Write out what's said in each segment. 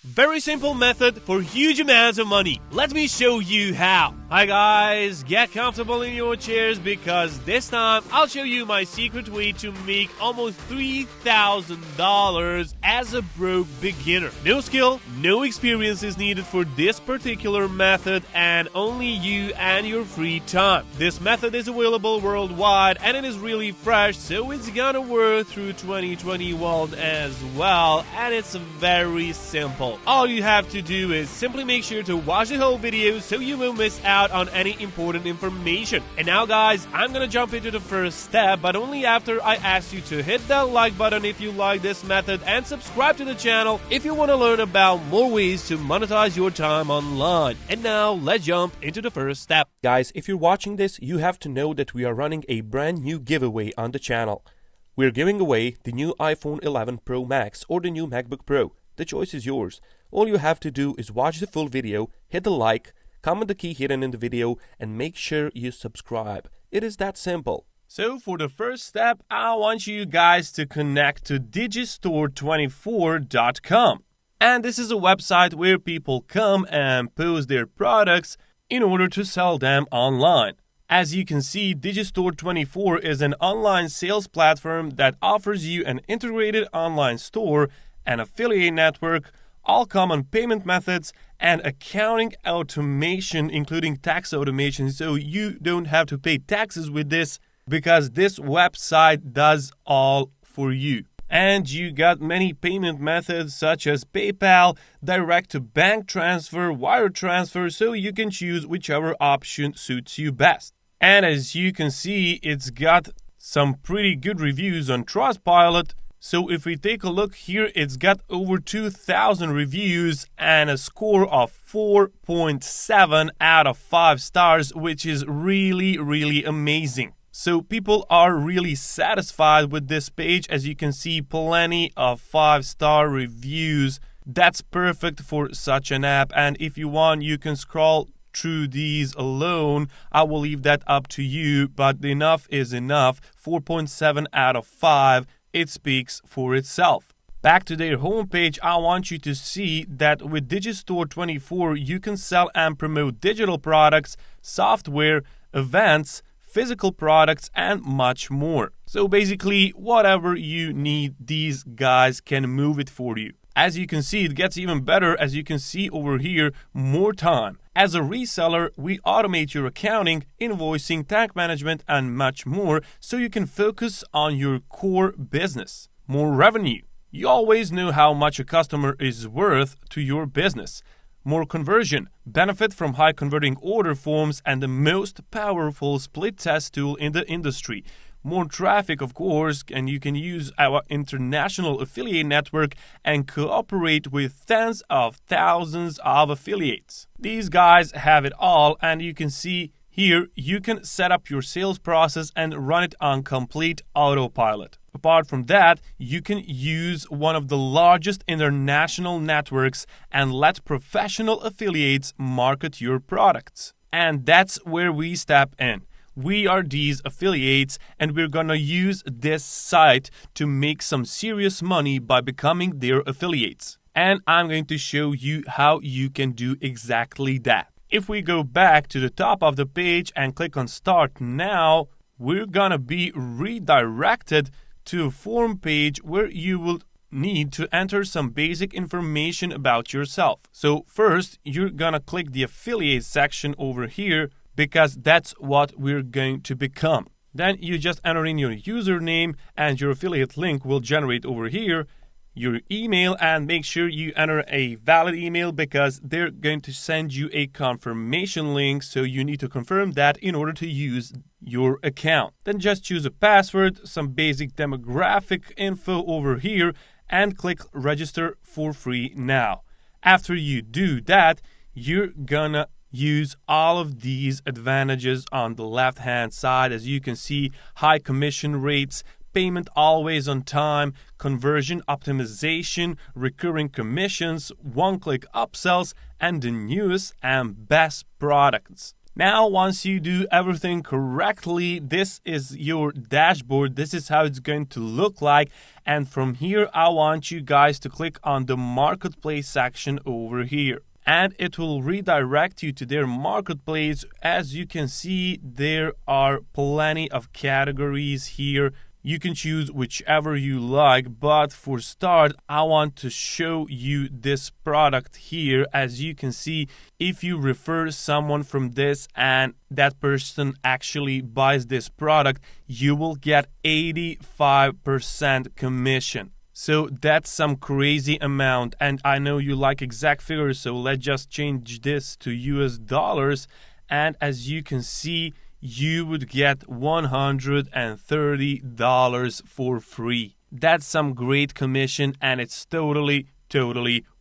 Very simple method for huge amounts of money. Let me show you how. Hi guys, get comfortable in your chairs because this time I'll show you my secret way to make almost $3,000 as a broke beginner. No skill, no experience is needed for this particular method and only you and your free time. This method is available worldwide and it is really fresh, so it's gonna work through 2021 as well, and it's very simple. All you have to do is simply make sure to watch the whole video so you won't miss out on any important information. And now guys, I'm gonna jump into the first step, but only after I ask you to hit that like button if you like this method and subscribe to the channel if you want to learn about more ways to monetize your time online. And now let's jump into the first step. Guys, if you're watching this, you have to know that we are running a brand new giveaway on the channel. We're giving away the new iPhone 11 Pro Max or the new MacBook Pro. The choice is yours. All you have to do is watch the full video, hit the like, comment the key hidden in the video, and make sure you subscribe. It is that simple. So for the first step, I want you guys to connect to digistore24.com. And this is a website where people come and post their products in order to sell them online. As you can see, Digistore24 is an online sales platform that offers you an integrated online store, an affiliate network, all common payment methods, and accounting automation, including tax automation, so you don't have to pay taxes with this because this website does all for you. And you got many payment methods such as PayPal, direct-to-bank transfer, wire transfer, so you can choose whichever option suits you best. And as you can see, it's got some pretty good reviews on Trustpilot. So if we take a look here, it's got over 2,000 reviews and a score of 4.7 out of 5 stars, which is really amazing. So people are really satisfied with this page. As you can see, plenty of 5-star reviews. That's perfect for such an app. And if you want, you can scroll through these alone. I will leave that up to you, but enough is enough. 4.7 out of 5. It speaks for itself. Back to their homepage, I want you to see that with Digistore24, you can sell and promote digital products, software, events, physical products, and much more. So basically, whatever you need, these guys can move it for you. As you can see, it gets even better. As you can see over here, more time. As a reseller, we automate your accounting, invoicing, tax management, and much more so you can focus on your core business. More revenue. You always know how much a customer is worth to your business. More conversion. Benefit from high converting order forms and the most powerful split test tool in the industry. More traffic, of course, and you can use our international affiliate network and cooperate with tens of thousands of affiliates. These guys have it all, and you can see here you can set up your sales process and run it on complete autopilot. Apart from that, you can use one of the largest international networks and let professional affiliates market your products. And that's where we step in. We are these affiliates and we're gonna use this site to make some serious money by becoming their affiliates. And I'm going to show you how you can do exactly that. If we go back to the top of the page and click on Start Now, we're gonna be redirected to a form page where you will need to enter some basic information about yourself. So first, you're gonna click the affiliate section over here, because that's what we're going to become. Then you just enter in your username and your affiliate link will generate over here, your email, and make sure you enter a valid email because they're going to send you a confirmation link, so you need to confirm that in order to use your account. Then just choose a password, some basic demographic info over here, and click register for free now. After you do that, you're gonna use all of these advantages on the left hand side. As you can see, high commission rates, payment always on time, conversion optimization, recurring commissions, one-click upsells, and the newest and best products. Now, once you do everything correctly, this is your dashboard. This is how it's going to look like. And from here, I want you guys to click on the marketplace section over here. And it will redirect you to their marketplace. As you can see, there are plenty of categories here. You can choose whichever you like, but for start, I want to show you this product here. As you can see, if you refer someone from this and that person actually buys this product, you will get 85% commission. So that's some crazy amount, and I know you like exact figures, so let's just change this to US dollars, and as you can see, you would get $130 for free. That's some great commission, and it's totally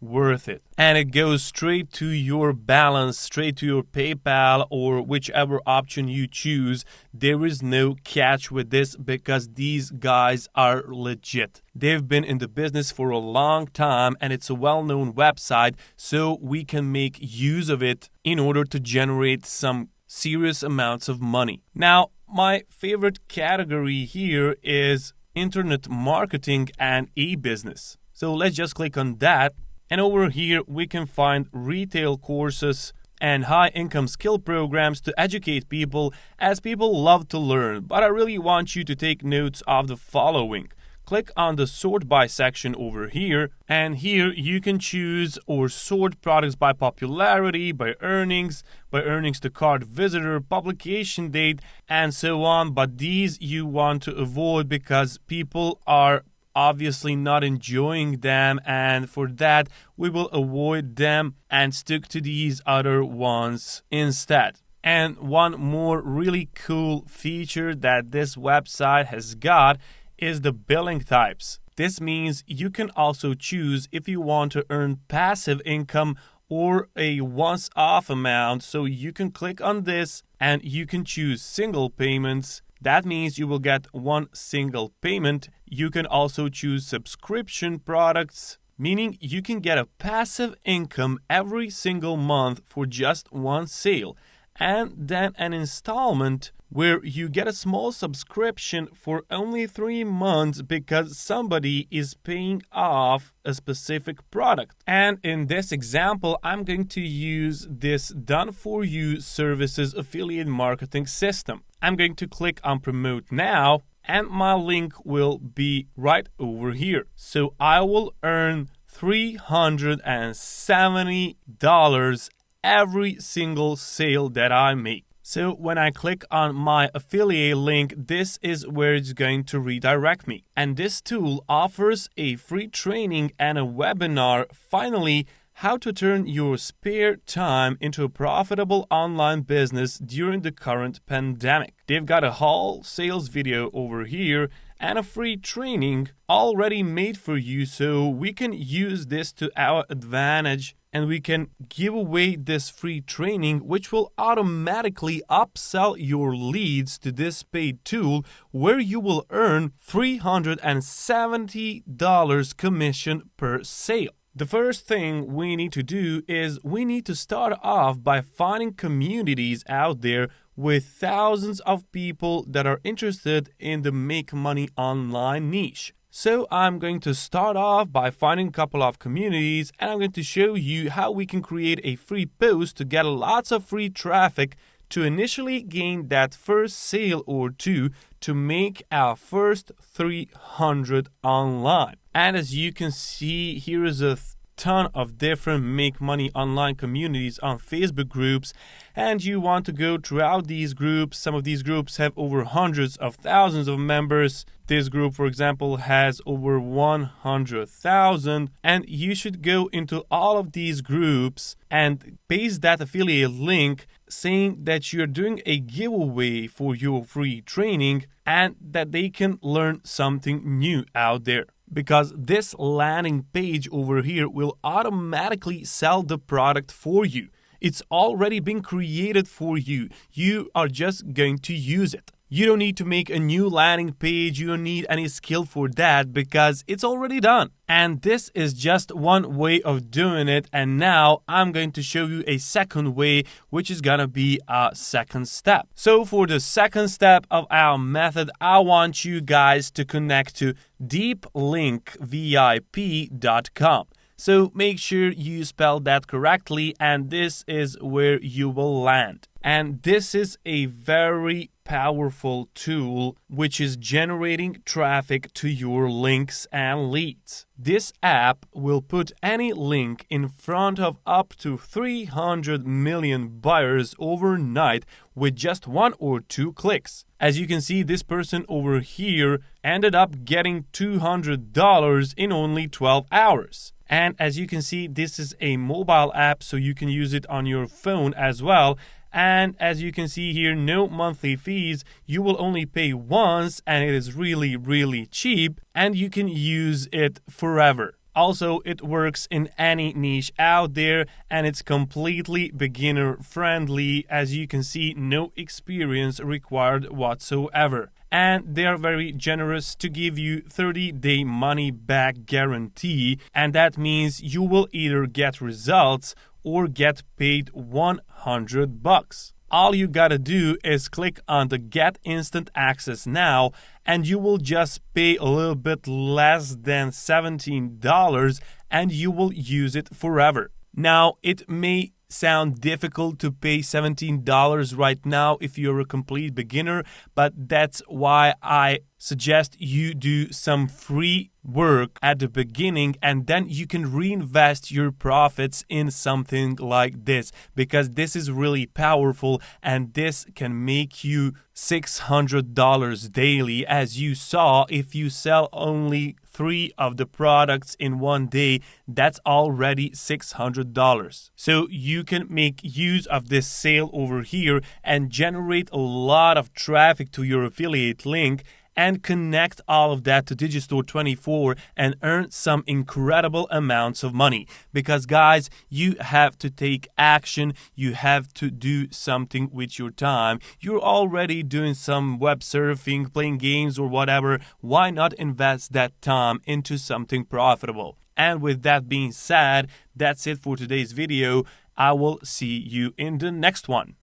worth it. And it goes straight to your balance, straight to your PayPal or whichever option you choose. There is no catch with this because these guys are legit. They've been in the business for a long time and it's a well-known website, so we can make use of it in order to generate some serious amounts of money. Now, my favorite category here is internet marketing and e-business. So let's just click on that, and over here we can find retail courses and high-income skill programs to educate people, as people love to learn. But I really want you to take notes of the following. Click on the sort by section over here, and here you can choose or sort products by popularity, by earnings to cart visitor, publication date, and so on. But these you want to avoid because people are obviously not enjoying them, and for that we will avoid them and stick to these other ones instead. And one more really cool feature that this website has got is the billing types. This means you can also choose if you want to earn passive income or a once-off amount. So you can click on this and you can choose single payments. That means you will get one single payment. You can also choose subscription products, meaning you can get a passive income every single month for just one sale. And then an installment where you get a small subscription for only 3 months because somebody is paying off a specific product. And in this example, I'm going to use this done-for-you services affiliate marketing system. I'm going to click on promote now, and my link will be right over here. So I will earn $370 every single sale that I make. So when I click on my affiliate link, this is where it's going to redirect me. And this tool offers a free training and a webinar, finally, how to turn your spare time into a profitable online business during the current pandemic. They've got a whole sales video over here and a free training already made for you, so we can use this to our advantage and we can give away this free training, which will automatically upsell your leads to this paid tool, where you will earn $370 commission per sale. The first thing we need to do is we need to start off by finding communities out there with thousands of people that are interested in the make money online niche. So I'm going to start off by finding a couple of communities, and I'm going to show you how we can create a free post to get lots of free traffic to initially gain that first sale or two to make our first 300 online. And as you can see, here is a ton of different make money online communities on Facebook groups, and you want to go throughout these groups. Some of these groups have over hundreds of thousands of members. This group, for example, has over 100,000, and you should go into all of these groups and paste that affiliate link saying that you're doing a giveaway for your free training and that they can learn something new out there. Because this landing page over here will automatically sell the product for you. It's already been created for you. You are just going to use it. You don't need to make a new landing page. You don't need any skill for that because it's already done. And this is just one way of doing it. And now I'm going to show you a second way, which is gonna be a second step. So for the second step of our method, I want you guys to connect to deeplinkvip.com. So make sure you spell that correctly, and this is where you will land. And this is a very powerful tool which is generating traffic to your links and leads. This app will put any link in front of up to 300 million buyers overnight with just 1 or 2 clicks. As you can see, this person over here ended up getting $200 in only 12 hours. And as you can see, this is a mobile app, so you can use it on your phone as well. And as you can see here, no monthly fees. You will only pay once, and it is really, really cheap, and you can use it forever. Also, it works in any niche out there, and it's completely beginner friendly. As you can see, no experience required whatsoever. And they are very generous to give you 30-day money-back guarantee, and that means you will either get results or get paid $100. All you gotta do is click on the Get Instant Access Now, and you will just pay a little bit less than $17, and you will use it forever. Now, it may sound difficult to pay $17 right now if you're a complete beginner, but that's why I suggest you do some free work at the beginning, and then you can reinvest your profits in something like this, because this is really powerful, and this can make you $600 daily. As you saw, if you sell only 3 of the products in one day, that's already $600. So you can make use of this sale over here and generate a lot of traffic to your affiliate link, and connect all of that to Digistore24 and earn some incredible amounts of money. Because guys, you have to take action. You have to do something with your time. You're already doing some web surfing, playing games or whatever. Why not invest that time into something profitable? And with that being said, that's it for today's video. I will see you in the next one.